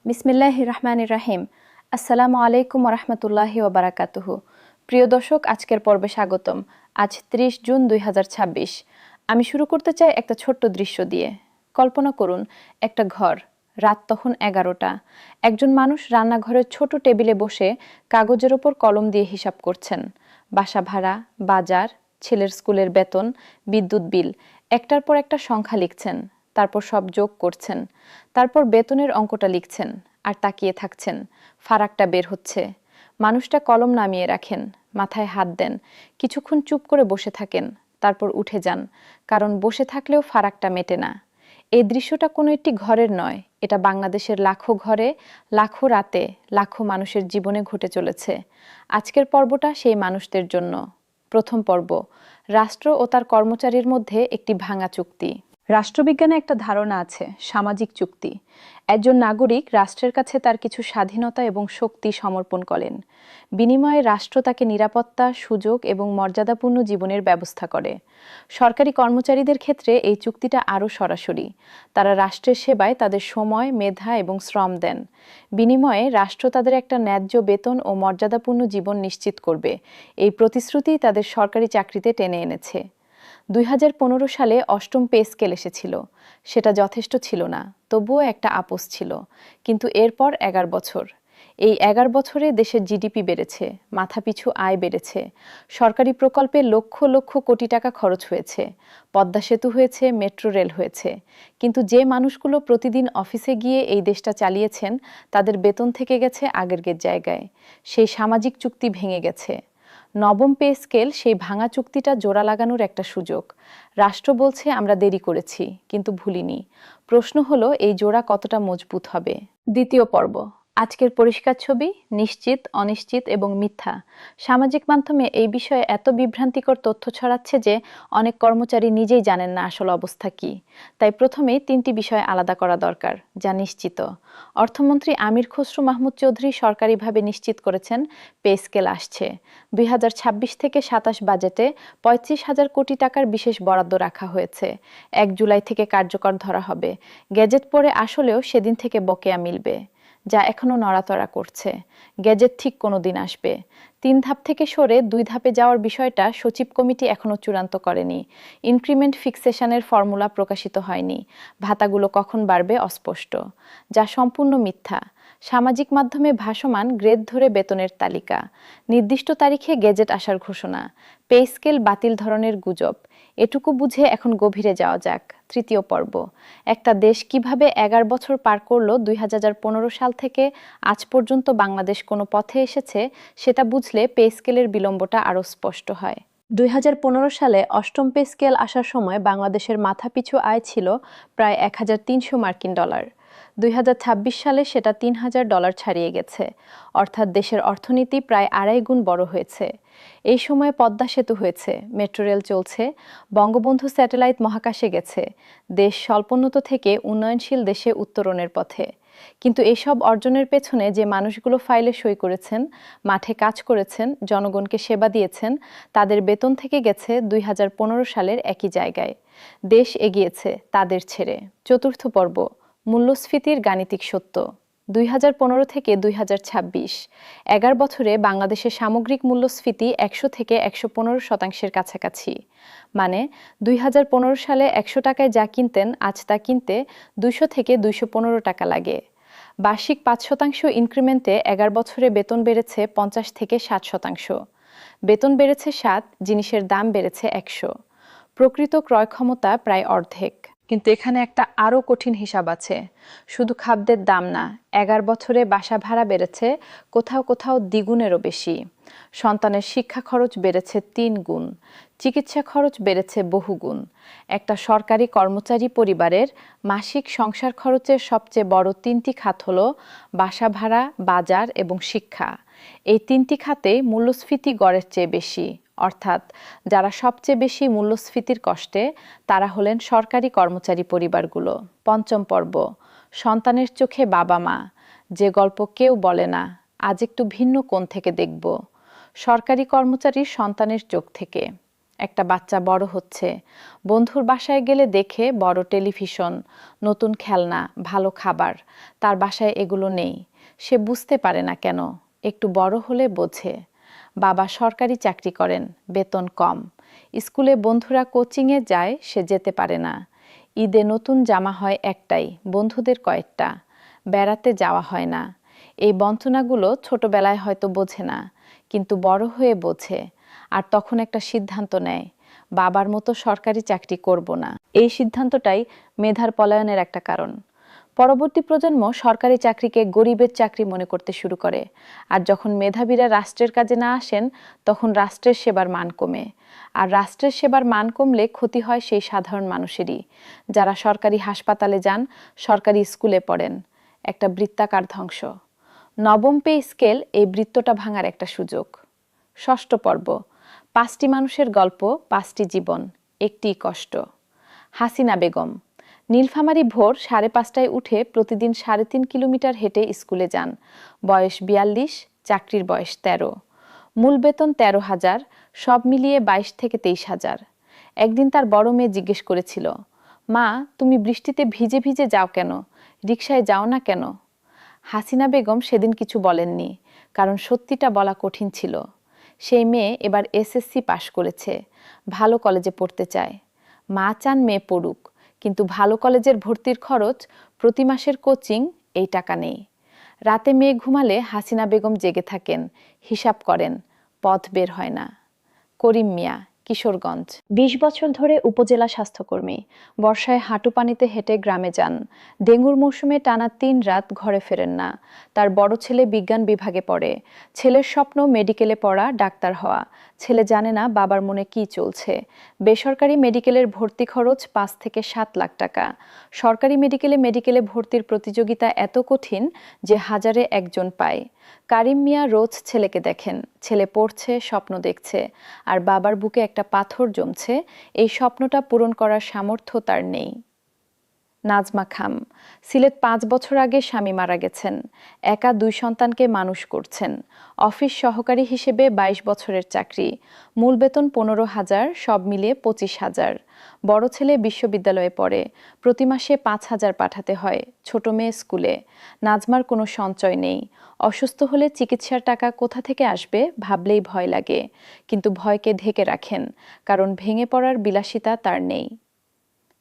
বিসমিল্লাহির রহমানির রাহিম। আসসালামু আলাইকুম ওরহমতুল্লাহি ওবারাকাতুহু। প্রিয় দর্শক, আজকের পর্বে স্বাগতম। আজ ৩০ জুন ২০২৬। আমি শুরু করতে চাই একটা ছোট্ট দৃশ্য দিয়ে। কল্পনা করুন, একটা ঘর, রাত তখন ১১টা। একজন মানুষ রান্নাঘরের ছোট টেবিলে বসে কাগজের ওপর কলম দিয়ে হিসাব করছেন। বাসা ভাড়া, বাজার, ছেলের স্কুলের বেতন, বিদ্যুৎ বিল, একটার পর একটা সংখ্যা লিখছেন। তারপর সব যোগ করছেন। তারপর বেতনের অঙ্কটা লিখছেন আর তাকিয়ে থাকছেন। ফারাকটা বের হচ্ছে। মানুষটা কলম নামিয়ে রাখেন, মাথায় হাত দেন, কিছুক্ষণ চুপ করে বসে থাকেন, তারপর উঠে যান, কারণ বসে থাকলেও ফারাকটা মেটে না। এই দৃশ্যটা কোনো একটি ঘরের নয়, এটা বাংলাদেশের লাখো ঘরে, লাখো রাতে, লাখো মানুষের জীবনে ঘটে চলেছে। আজকের পর্বটা সেই মানুষদের জন্য। প্রথম পর্ব, রাষ্ট্র ও তার কর্মচারীর মধ্যে একটি ভাঙা চুক্তি। রাষ্ট্রবিজ্ঞানে একটা ধারণা আছে, সামাজিক চুক্তি। একজন নাগরিক রাষ্ট্রের কাছে তার কিছু স্বাধীনতা এবং শক্তি সমর্পণ করেন। বিনিময়ে রাষ্ট্র তাকে নিরাপত্তা, সুযোগ এবং মর্যাদাপূর্ণ জীবনের ব্যবস্থা করে। সরকারি কর্মচারীদের ক্ষেত্রে এই চুক্তিটা আরও সরাসরি। তারা রাষ্ট্রের সেবায় তাদের সময়, মেধা এবং শ্রম দেন। বিনিময়ে রাষ্ট্র তাদের একটা ন্যায্য বেতন ও মর্যাদাপূর্ণ জীবন নিশ্চিত করবে। এই প্রতিশ্রুতি তাদের সরকারি চাকরিতে টেনে এনেছে। ২০১৫ সালে অষ্টম পে স্কেল এসেছিল। সেটা যথেষ্ট ছিল না, তবুও একটা আপোস ছিল। কিন্তু এরপর ১১ বছর। এই ১১ বছরে দেশের জিডিপি বেড়েছে, মাথাপিছু আয় বেড়েছে, সরকারি প্রকল্পে লক্ষ লক্ষ কোটি টাকা খরচ হয়েছে, পদ্মা সেতু হয়েছে, মেট্রো রেল হয়েছে। কিন্তু যে মানুষগুলো প্রতিদিন অফিসে গিয়ে এই দেশটা চালিয়েছেন, তাদের বেতন থেকে গেছে আগের জায়গায়। সেই সামাজিক চুক্তি ভেঙে গেছে। নবম পে স্কেল সেই ভাঙা চুক্তিটা জোড়া লাগানোর একটা সুযোগ। রাষ্ট্র বলছে আমরা দেরি করেছি, কিন্তু ভুলিনি। প্রশ্ন হলো, এই জোড়া কতটা মজবুত হবে? দ্বিতীয় পর্ব, আজকের পরিষ্কার ছবি, নিশ্চিত, অনিশ্চিত এবং মিথ্যা। সামাজিক মাধ্যমে এই বিষয়ে এত বিভ্রান্তিকর তথ্য ছড়াচ্ছে যে অনেক কর্মচারী নিজেই জানেন না আসল অবস্থা কী। তাই প্রথমেই ৩টি বিষয় আলাদা করা দরকার, যা নিশ্চিত। অর্থমন্ত্রী আমির খসরু মাহমুদ চৌধুরী সরকারিভাবে নিশ্চিত করেছেন পে স্কেল আসছে। ২০২৬ থেকে ২৭ বাজেটে ৩৫,০০০ কোটি টাকার বিশেষ বরাদ্দ রাখা হয়েছে। ১ জুলাই থেকে কার্যকর ধরা হবে। গেজেট পড়ে আসলেও সেদিন থেকে বকেয়া মিলবে, যা এখনো নড়াচড়া করছে। গেজেট ঠিক কোনো দিন আসবে। ৩ ধাপ থেকে সরে ২ ধাপে যাওয়ার বিষয়টা সচিব কমিটি এখনো চূড়ান্ত করেনি। ইনক্রিমেন্ট ফিক্সেশনের ফর্মুলা প্রকাশিত হয়নি। ভাতাগুলো কখন বাড়বে অস্পষ্ট, যা সম্পূর্ণ মিথ্যা। সামাজিক মাধ্যমে ভাসমান গ্রেড ধরে বেতনের তালিকা, নির্দিষ্ট তারিখে গেজেট আসার ঘোষণা, পে স্কেল বাতিল ধরনের গুজব। এটুকু বুঝে এখন গভীরে যাওয়া যাক। তৃতীয় পর্ব, একটা দেশ কিভাবে ১১ বছর পার করলো ২০১৫ সাল থেকে আজ পর্যন্ত বাংলাদেশ কোনো পথে এসেছে, সেটা বুঝলে পে স্কেলের বিলম্বটা আরও স্পষ্ট হয়। ২০১৫ সালে অষ্টম পে স্কেল আসার সময় বাংলাদেশের মাথাপিছু আয় ছিল প্রায় $১,৩০০ ২০২৬ সালে সেটা $৩,০০০ ছাড়িয়ে গেছে। অর্থাৎ দেশের অর্থনীতি প্রায় ২.৫ গুণ বড় হয়েছে। এই সময়ে পদ্মা সেতু হয়েছে, মেট্রো রেল চলছে, বঙ্গবন্ধু স্যাটেলাইট মহাকাশে গেছে। দেশ স্বল্পোন্নত থেকে উন্নয়নশীল দেশে উত্তরণের পথে। কিন্তু এসব অর্জনের পেছনে যে মানুষগুলো ফাইলে সই করেছেন, মাঠে কাজ করেছেন, জনগণকে সেবা দিয়েছেন, তাদের বেতন থেকে গেছে ২০১৫ সালের একই জায়গায়। দেশ এগিয়েছে তাদের ছেড়ে। চতুর্থ পর্ব, মূল্যস্ফীতির গাণিতিক সত্য। ২০১৫ থেকে ২০২৬, ১১ বছরে বাংলাদেশের সামগ্রিক মূল্যস্ফীতি ১০০ থেকে ১১৫% কাছাকাছি। মানে ২০১৫ সালে ১০০ টাকায় যা কিনতেন, আজ তা কিনতে ২০০ থেকে ২১৫ টাকা লাগে। বার্ষিক ৫% ইনক্রিমেন্টে ১১ বছরে বেতন বেড়েছে ৫০ থেকে ৬০%। বেতন বেড়েছে ৭, জিনিসের দাম বেড়েছে ১০০। প্রকৃত ক্রয় ক্ষমতা প্রায় অর্ধেক। কিন্তু এখানে একটা আরও কঠিন হিসাব আছে। শুধু খাদ্যের দাম না, ১১ বছরে বাসা ভাড়া বেড়েছে কোথাও কোথাও দ্বিগুণেরও বেশি। সন্তানের শিক্ষা খরচ বেড়েছে ৩ গুণ, চিকিৎসা খরচ বেড়েছে বহুগুণ। একটা সরকারি কর্মচারী পরিবারের মাসিক সংসার খরচের সবচেয়ে বড় ৩টি খাত হলো বাসা ভাড়া, বাজার এবং শিক্ষা। এই ৩টি খাতেই মূল্যস্ফীতি গড়ের চেয়ে বেশি। অর্থাৎ যারা সবচেয়ে বেশি মূল্যস্ফীতির কষ্টে, তারা হলেন সরকারি কর্মচারী পরিবারগুলো। পঞ্চম পর্ব, সন্তানের চোখে বাবা মা, যে গল্প কেউ বলে না, আজ একটু ভিন্ন কোণ থেকে দেখব। সরকারি কর্মচারীর সন্তানের চোখ থেকে। একটা বাচ্চা বড় হচ্ছে, বন্ধুর বাসায় গেলে দেখে বড় টেলিভিশন, নতুন খেলনা, ভালো খাবার। তার বাসায় এগুলো নেই। সে বুঝতে পারে না কেন, একটু বড় হলে বোঝে। বাবা সরকারি চাকরি করেন, বেতন কম। স্কুলে বন্ধুরা কোচিংয়ে যায়, সে যেতে পারে না। ঈদে নতুন জামা হয় একটাই, বন্ধুদের কয়েকটা। বেড়াতে যাওয়া হয় না। এই বঞ্চনাগুলো ছোটবেলায় হয়তো বোঝে না, কিন্তু বড় হয়ে বোঝে। আর তখন একটা সিদ্ধান্ত নেয়, বাবার মতো সরকারি চাকরি করব না। এই সিদ্ধান্তটাই মেধার পলায়নের একটা কারণ। পরবর্তী প্রজন্ম সরকারি চাকরিকে গরিবের চাকরি মনে করতে শুরু করে। আর যখন মেধাবীরা রাষ্ট্রের কাজে না আসেন, তখন রাষ্ট্রের সেবার মান কমে। আর রাষ্ট্রের সেবার মান কমলে ক্ষতি হয় সেই সাধারণ মানুষেরই, যারা সরকারি হাসপাতালে যান, সরকারি স্কুলে পড়েন। একটা বৃত্তাকার ধ্বংস। নবম পে স্কেল এই বৃত্তটা ভাঙার একটা সুযোগ। ষষ্ঠ পর্ব, 5টি মানুষের গল্প, 5টি জীবন, একটিই কষ্ট। হাসিনা বেগম নীলফামারী ভোর 5:30টায় উঠে প্রতিদিন 3.5 কিলোমিটার হেঁটে স্কুলে যান। বয়স 42, চাকরির বয়স 13। মূল বেতন 13,000, সব মিলিয়ে 22 থেকে 23,000। একদিন তার বড় মেয়ে জিজ্ঞেস করেছিল, মা, তুমি বৃষ্টিতে ভিজে ভিজে যাও কেন? রিকশায় যাও না কেন? হাসিনা বেগম সেদিন কিছু বলেননি, কারণ সত্যিটা বলা কঠিন ছিল। সেই মেয়ে এবার এসএসসি পাশ করেছে, ভালো কলেজে পড়তে চায়। মা চান মেয়ে পড়ুক, কিন্তু ভালো কলেজের ভর্তির খরচ, প্রতি মাসের কোচিং, এই টাকা নেই। রাতে মেয়ে ঘুমালে হাসিনা বেগম জেগে থাকেন, হিসাব করেন, পথ বের হয় না। করিম মিয়া, কিশোরগঞ্জ, 20 বছর ধরে উপজেলা স্বাস্থ্যকর্মী। বর্ষায় হাঁটু পানিতে হেঁটে গ্রামে যান। ডেঙ্গুর মৌসুমে টানা 3 রাত ঘরে ফেরেন না। তার বড় ছেলে বিজ্ঞান বিভাগে পড়ে। ছেলের স্বপ্ন মেডিকেলে পড়া, ডাক্তার হওয়া। ছেলে জানে না বাবার মনে কি চলছে। বেসরকারি মেডিকেলের ভর্তি খরচ 5 থেকে 7 লাখ টাকা। সরকারি মেডিকেলে ভর্তির প্রতিযোগিতা এত কঠিন যে হাজারে একজন পায়। কারিম মিয়া রোজ ছেলেকে দেখেন, ছেলে পড়ছে, স্বপ্ন দেখছে, আর বাবার বুকে একটা পাথর জমছে, এই স্বপ্নটা পূরণ করার সামর্থ্য তার নেই। নাজমা খাম, সিলেট 5 বছর আগে স্বামী মারা গেছেন। একা 2 সন্তানকে মানুষ করছেন। অফিস সহকারী হিসেবে 22 বছরের চাকরি। মূল বেতন 15,000, সব মিলিয়ে 25,000। বড় ছেলে বিশ্ববিদ্যালয়ে পড়ে। প্রতি মাসে 5,000 পাঠাতে হয়। ছোট মেয়ে স্কুলে। নাজমার কোনো সঞ্চয় নেই। অসুস্থ হলে চিকিৎসার টাকা কোথা থেকে আসবে ভাবলেই ভয় লাগে। কিন্তু ভয়কে ঢেকে রাখেন, কারণ ভেঙে পড়ার বিলাসিতা তার নেই।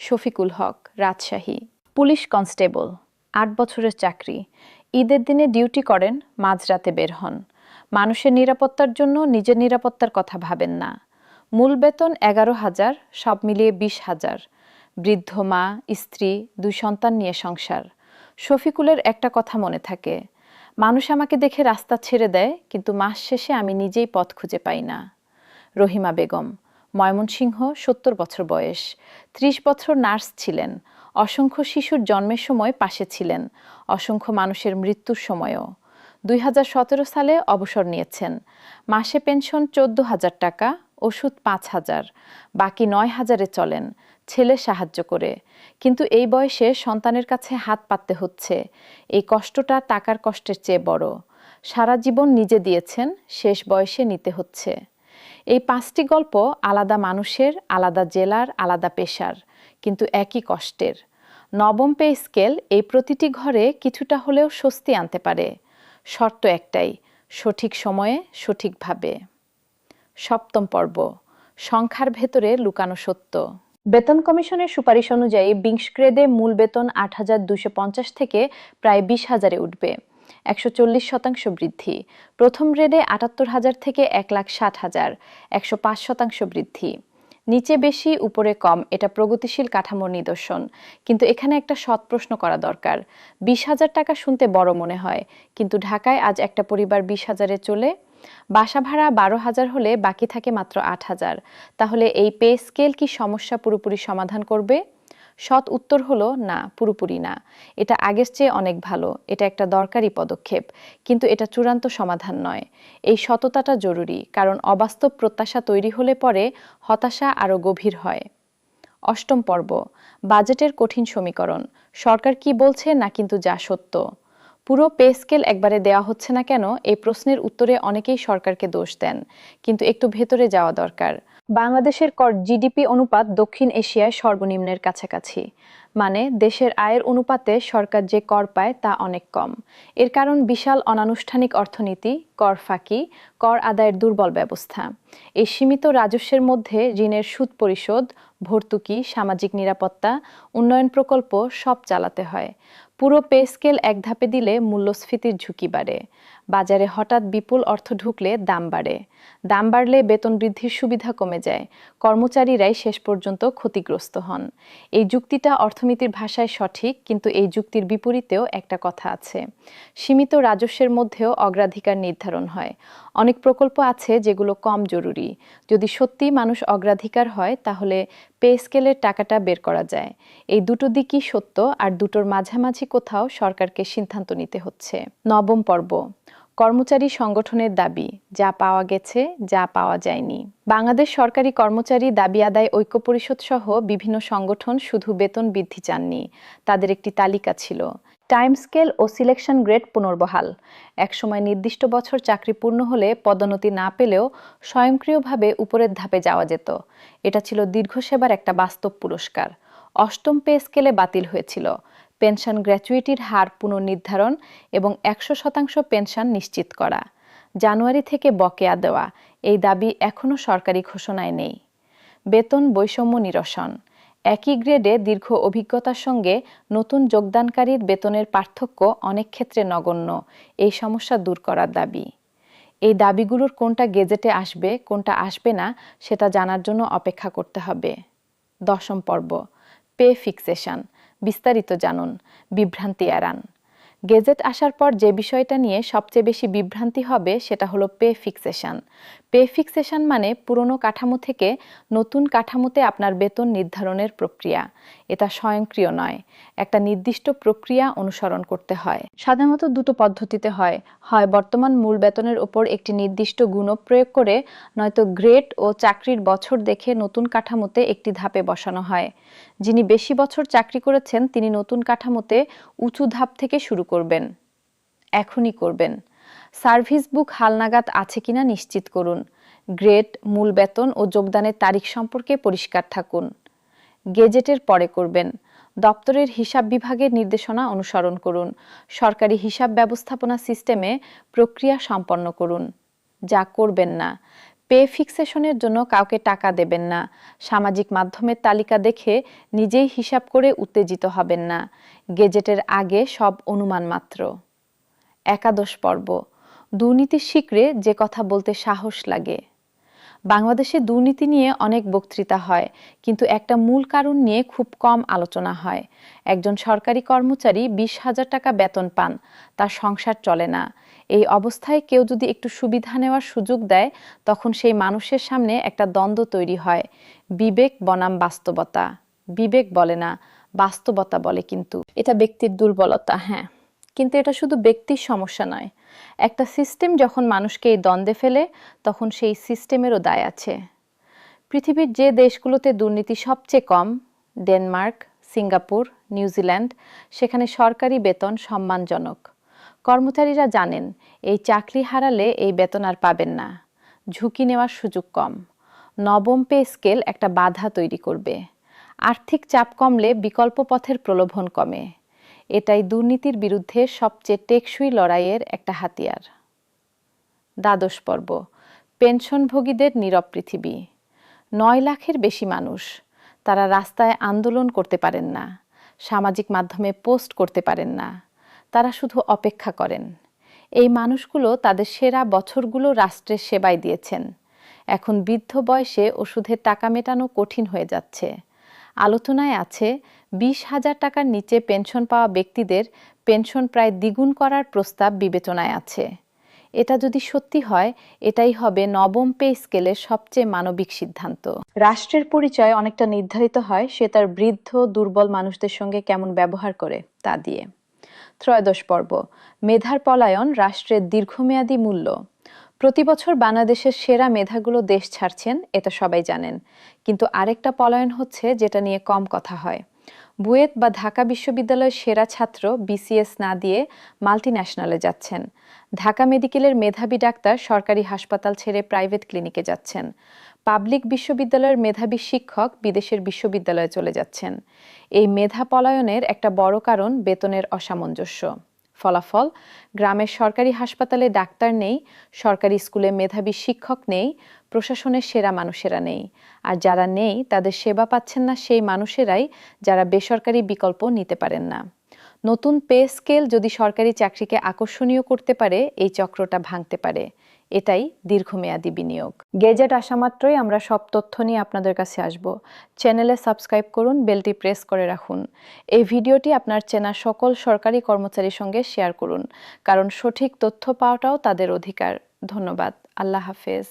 শফিকুল হক, রাজশাহী, পুলিশ কনস্টেবল, 8 বছরের চাকরি। ঈদের দিনে ডিউটি করেন, মাঝরাতে বের হন। মানুষের নিরাপত্তার জন্য নিজের নিরাপত্তার কথা ভাবেন না। মূল বেতন 11,000, সব মিলিয়ে 20,000। বৃদ্ধ মা, স্ত্রী, 2 সন্তান নিয়ে সংসার। শফিকুলের একটা কথা মনে থাকে, মানুষ আমাকে দেখে রাস্তা ছেড়ে দেয়, কিন্তু মাস শেষে আমি নিজেই পথ খুঁজে পাই না। রহিমা বেগম, ময়মনসিংহ, 70 বছর বয়স। 30 বছর নার্স ছিলেন। অসংখ্য শিশুর জন্মের সময় পাশে ছিলেন, অসংখ্য মানুষের মৃত্যুর সময়ও। 2017 সালে অবসর নিয়েছেন। মাসে পেনশন 14,000 টাকা, ওষুধ 5,000, বাকি 9,000-এ চলেন, ছেলে সাহায্য করে। কিন্তু এই বয়সে সন্তানের কাছে হাত পাততে হচ্ছে। এই কষ্টটা টাকার কষ্টের চেয়ে বড়। সারা জীবন নিজে দিয়েছেন, শেষ বয়সে নিতে হচ্ছে। এই 5টি গল্প আলাদা মানুষের, আলাদা জেলার, আলাদা পেশার, কিন্তু একই কষ্টের। নবম পে স্কেল এই প্রতিটি ঘরে কিছুটা হলেও স্বস্তি আনতে পারে। শর্ত একটাই, সঠিক সময়ে, সঠিকভাবে। সপ্তম পর্ব, সংখ্যার ভেতরে লুকানো সত্য। বেতন কমিশনের সুপারিশ অনুযায়ী 20 গ্রেডে মূল বেতন 8,250 থেকে প্রায় 20,000-এ উঠবে, 140% বৃদ্ধি। প্রথম গ্রেডে 78,000 থেকে 1,60,000, 105% বৃদ্ধি। নিচে বেশি উপরে কম, এটা প্রগতিশীল কাঠামোর নিদর্শন। কিন্তু এখানে একটা সৎ প্রশ্ন করা দরকার। 20,000 টাকা শুনতে বড় মনে হয়, কিন্তু ঢাকায় আজ একটা পরিবার 20,000-এ চলে। বাসা ভাড়া 12,000 হলে বাকি থাকে মাত্র 8,000। তাহলে এই পে স্কেল কি সমস্যা পুরোপুরি সমাধান করবে? সৎ উত্তর হলো না, পুরোপুরি না। এটা আগের চেয়ে অনেক ভালো, এটা একটা দরকারি পদক্ষেপ, কিন্তু এটা চূড়ান্ত সমাধান নয়। এই সততাটা জরুরি, কারণ অবাস্তব প্রত্যাশা তৈরি হলে পরে হতাশা আরও গভীর হয়। অষ্টম পর্ব, বাজেটের কঠিন সমীকরণ। সরকার কি বলছে না কিন্তু যা সত্য। পুরো পে স্কেল একবারে দেওয়া হচ্ছে না কেন, এই প্রশ্নের উত্তরে অনেকেই সরকারকে দোষ দেন, কিন্তু একটু ভেতরে যাওয়া দরকার। বাংলাদেশের কর জিডিপি অনুপাত দক্ষিণ এশিয়ায় সর্বনিম্নের কাছাকাছি। মানে দেশের আয়ের অনুপাতে সরকার যে কর পায় তা অনেক কম। এর কারণ বিশাল অনানুষ্ঠানিক অর্থনীতি, কর ফাঁকি, কর আদায়ের দুর্বল ব্যবস্থা। এই সীমিত রাজস্বের মধ্যে ঋণের সুদ পরিশোধ, ভর্তুকি, সামাজিক নিরাপত্তা, উন্নয়ন প্রকল্প সব চালাতে হয়। পুরো পে স্কেল এক ধাপে দিলে মূল্যস্ফীতির ঝুঁকি বাড়ে। বাজারে হঠাৎ বিপুল অর্থ ঢুকলে দাম বাড়ে। দাম বাড়লে বেতন বৃদ্ধির সুবিধা কমে যায়। কর্মচারীরাই শেষ পর্যন্ত ক্ষতিগ্রস্ত হন। এই যুক্তিটা অর্থনীতির ভাষায় সঠিক, কিন্তু এই যুক্তির বিপরীতেও একটা কথা আছে। সীমিত রাজস্বের মধ্যেও অগ্রাধিকার নির্ধারণ হয়। অনেক প্রকল্প আছে যেগুলো কম জরুরি। যদি সত্যি মানুষ অগ্রাধিকার হয় তাহলে পে স্কেলের টাকাটা বের করা যায়। এই দুটো দিকই সত্য, আর দুটোর মাঝামাঝি কোথাও সরকারকে সিদ্ধান্ত নিতে হচ্ছে। নবম পর্ব, কর্মচারী সংগঠনের দাবি, যা পাওয়া গেছে, যা পাওয়া যায়নি। বাংলাদেশ সরকারি কর্মচারী দাবি আদায় ঐক্য পরিষদ সহ বিভিন্ন সংগঠন শুধু বেতন বৃদ্ধি চাননি, তাদের একটি তালিকা ছিল। টাইম স্কেল ও সিলেকশন গ্রেড পুনর্বহাল। একসময় নির্দিষ্ট বছর চাকরি পূর্ণ হলে পদোন্নতি না পেলেও স্বয়ংক্রিয়ভাবে উপরের ধাপে যাওয়া যেত। এটা ছিল দীর্ঘ সেবার একটা বাস্তব পুরস্কার। অষ্টম পে স্কেলে বাতিল হয়েছিল। পেনশন গ্র্যাচুইটির হার পুনর্নির্ধারণ এবং 100% পেনশন নিশ্চিত করা। জানুয়ারি থেকে বকেয়া দেওয়া, এই দাবি এখনও সরকারি ঘোষণায় নেই। বেতন বৈষম্য নিরসন। একই গ্রেডে দীর্ঘ অভিজ্ঞতার সঙ্গে নতুন যোগদানকারীর বেতনের পার্থক্য অনেক ক্ষেত্রে নগণ্য। এই সমস্যা দূর করার দাবি। এই দাবিগুলোর কোনটা গেজেটে আসবে, কোনটা আসবে না, সেটা জানার জন্য অপেক্ষা করতে হবে। দশম পর্ব, পে ফিক্সেশন। বিস্তারিত জানুন, বিভ্রান্তি এড়ান। গেজেট আসার পর যে বিষয়টা নিয়ে সবচেয়ে বেশি বিভ্রান্তি হবে সেটা হলো পে ফিক্সেশন। পে ফিক্সেশন মানে পুরনো কাঠামো থেকে নতুন কাঠামোতে আপনার বেতন নির্ধারণের প্রক্রিয়া। এটা স্বয়ংক্রিয় নয়, একটা নির্দিষ্ট প্রক্রিয়া অনুসরণ করতে হয়। সাধারণত দুটো পদ্ধতিতে হয়। হয় বর্তমান মূল বেতনের ওপর একটি নির্দিষ্ট গুণক প্রয়োগ করে, নয়তো গ্রেড ও চাকরির বছর দেখে নতুন কাঠামোতে একটি ধাপে বসানো হয়। যিনি বেশি বছর চাকরি করেছেন তিনি নতুন কাঠামোতে উঁচু ধাপ থেকে শুরু করবেন। এখনই করবেন। সার্ভিস বুক হালনাগাদ আছে কিনা নিশ্চিত করুন। গ্রেড, মূল বেতন ও যোগদানের তারিখ সম্পর্কে পরিষ্কার থাকুন। গেজেটের পরে করবেন। দপ্তরের হিসাব বিভাগের নির্দেশনা অনুসরণ করুন। সরকারি হিসাব ব্যবস্থাপনা সিস্টেমে প্রক্রিয়া সম্পন্ন করুন। যা করবেন না, পে ফিক্সেশনের জন্য কাউকে টাকা দেবেন না। সামাজিক মাধ্যমের তালিকা দেখে নিজেই হিসাব করে উত্তেজিত হবেন না। গেজেটের আগে সব অনুমান মাত্র। একাদশ পর্ব, দুর্নীতির শিকড়ে যে কথা বলতে সাহস লাগে। বাংলাদেশে দুর্নীতি নিয়ে অনেক বক্তৃতা হয়, কিন্তু একটা মূল কারণ নিয়ে খুব কম আলোচনা হয়। একজন সরকারি কর্মচারী 20,000 টাকা বেতন পান, তার সংসার চলে না। এই অবস্থায় কেউ যদি একটু সুবিধা নেওয়ার সুযোগ দেয়, তখন সেই মানুষের সামনে একটা দ্বন্দ্ব তৈরি হয়। বিবেক বনাম বাস্তবতা। বিবেক বলে না, বাস্তবতা বলে। কিন্তু এটা ব্যক্তির দুর্বলতা, হ্যাঁ, কিন্তু এটা শুধু ব্যক্তির সমস্যা নয়। একটা সিস্টেম যখন মানুষকে এই দ্বন্দ্বে ফেলে, তখন সেই সিস্টেমেরও দায় আছে। পৃথিবীর যে দেশগুলোতে দুর্নীতি সবচেয়ে কম, ডেনমার্ক, সিঙ্গাপুর, নিউজিল্যান্ড, সেখানে সরকারি বেতন সম্মানজনক। কর্মচারীরা জানেন এই চাকরি হারালে এই বেতন আর পাবেন না। ঝুঁকি নেওয়ার সুযোগ কম। নবম পে স্কেল একটা বাধা তৈরি করবে। আর্থিক চাপ কমলে বিকল্প পথের প্রলোভন কমে। এটাই দুর্নীতির বিরুদ্ধে সবচেয়ে টেকসই লড়াইয়ের একটা হাতিয়ার। দ্বাদশ পর্ব, পেনশনভোগীদের নীরব পৃথিবী। 9 লাখের বেশি মানুষ, তারা রাস্তায় আন্দোলন করতে পারেন না, সামাজিক মাধ্যমে পোস্ট করতে পারেন না, তারা শুধু অপেক্ষা করেন। এই মানুষগুলো তাদের সেরা বছরগুলো রাষ্ট্রের সেবায় দিয়েছেন। এখন বৃদ্ধ বয়সে ওষুধের টাকা মেটানো কঠিন হয়ে যাচ্ছে। আলোচনায় আছে 20,000 টাকার নিচে পেনশন পাওয়া ব্যক্তিদের পেনশন প্রায় দ্বিগুণ করার প্রস্তাব বিবেচনায় আছে। এটা যদি সত্যি হয়, এটাই হবে নবম পে স্কেলের সবচেয়ে মানবিক সিদ্ধান্ত। রাষ্ট্রের পরিচয় অনেকটা নির্ধারিত হয় সে তার বৃদ্ধ দুর্বল মানুষদের সঙ্গে কেমন ব্যবহার করে তা দিয়ে। ত্রয়োদশ পর্ব, মেধার পলায়ন রাষ্ট্রের দীর্ঘমেয়াদী মূল্য। প্রতি বছর বাংলাদেশের সেরা মেধাগুলো দেশ ছাড়ছেন, এটা সবাই জানেন। কিন্তু আরেকটা পলায়ন হচ্ছে যেটা নিয়ে কম কথা হয়। বুয়েট বা ঢাকা বিশ্ববিদ্যালয়ের সেরা ছাত্র বিসিএস না দিয়ে মাল্টিন্যাশনালে যাচ্ছেন। ঢাকা মেডিকেলের মেধাবী ডাক্তার সরকারি হাসপাতাল ছেড়ে প্রাইভেট ক্লিনিকে যাচ্ছেন। পাবলিক বিশ্ববিদ্যালয়ের মেধাবী শিক্ষক বিদেশের বিশ্ববিদ্যালয়ে চলে যাচ্ছেন। এই মেধা পলায়নের একটা বড় কারণ বেতনের অসামঞ্জস্য। ফলাফল, গ্রামের সরকারি হাসপাতালে ডাক্তার নেই, সরকারি স্কুলে মেধাবী শিক্ষক নেই, প্রশাসনের সেরা মানুষেরা নেই। আর যারা নেই তাদের সেবা পাচ্ছেন না সেই মানুষেরাই, যারা বেসরকারি বিকল্প নিতে পারেন না। নতুন পে স্কেল যদি সরকারি চাকরিকে আকর্ষণীয় করতে পারে, এই চক্রটা ভাঙতে পারে। এটাই দীর্ঘমেয়াদী বিনিয়োগ। গেজেট আসা মাত্রই আমরা সব তথ্য নিয়ে আপনাদের কাছে আসব। চ্যানেলে সাবস্ক্রাইব করুন, বেলটি প্রেস করে রাখুন। এই ভিডিওটি আপনার চেনা সকল সরকারি কর্মচারীর সঙ্গে শেয়ার করুন, কারণ সঠিক তথ্য পাওয়াটাও তাদের অধিকার। ধন্যবাদ। আল্লাহ হাফেজ।